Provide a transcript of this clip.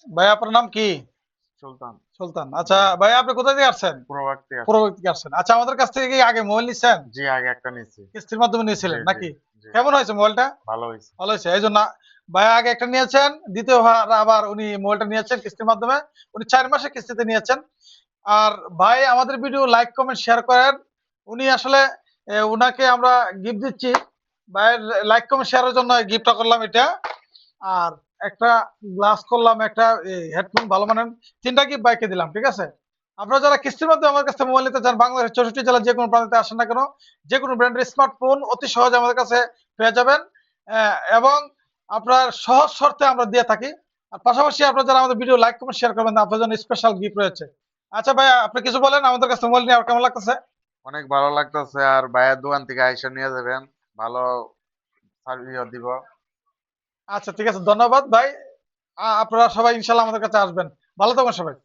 ভাই আপনার নাম কি? সুলতান। সুলতান। আচ্ছা ভাই আপনি কোথা থেকে আসছেন? প্রোভাক থেকে পূর্ব আসছি। থেকে আসছেন। আচ্ছা আমাদের কাছ থেকে কি আগে মোবাইল নিছেন? জি, আগে একটা নিছি। কিস্তির মাধ্যমে জি, নিয়েছিলেন জি, নাকি? জি। কেমন হয়েছে মোবাইলটা? ভালো হইছে। ভালো হয়েছে। এই জন্য ভাই আগে একটা নিয়েছেন, দ্বিতীয়বার আবার উনি মোবাইলটা নিয়েছেন কিস্তির মাধ্যমে। উনি ৪ মাসের কিস্তিতে নিয়েছেন। আর ভাই আমাদের ভিডিও লাইক, কমেন্ট, শেয়ার করেন। উনি আসলে উনাকে আমরা গিফট দিচ্ছি। ভাইয়ের লাইক, কমেন্ট, শেয়ারের জন্য গিফটটা করলাম এটা। আর একটা গ্লাস করলাম, একটা হেডফোন ভালো মানের ৩ টা গিফট বাইকে দিলাম। ঠিক আছে? আপনারা যারা কিস্তির মাধ্যমে আমার কাছ থেকে মোবাইল নিতে চান, বাংলাদেশের ৬৪ জেলার যেকোনো প্রান্তে আসেন না কেন, যেকোনো ব্র্যান্ডের স্মার্টফোন অতি সহজে আমাদের কাছে পেয়ে যাবেন। এবং আপনার সহজ শর্তে আমরা দিয়ে থাকি। আর পাশাপাশি আপনারা যারা আমাদের ভিডিও লাইক, কমেন্ট, শেয়ার করবেন আপনার জন্য স্পেশাল গিফট রয়েছে। আচ্ছা ভাই আপনি কিছু বলেন আমাদের কাছে মোবাইল নিয়ে আর কেমন লাগতেছে? অনেক ভালো লাগতেছে, আর ভাইয়ের দোকান থেকে আইসা নিয়ে যাবেন। ভালো সার্ভিস দিব। আচ্ছা ঠিক আছে, ধন্যবাদ ভাই। আপনারা সবাই ইনশাল্লাহ আমাদের কাছে আসবেন। ভালো থাকবেন সবাই।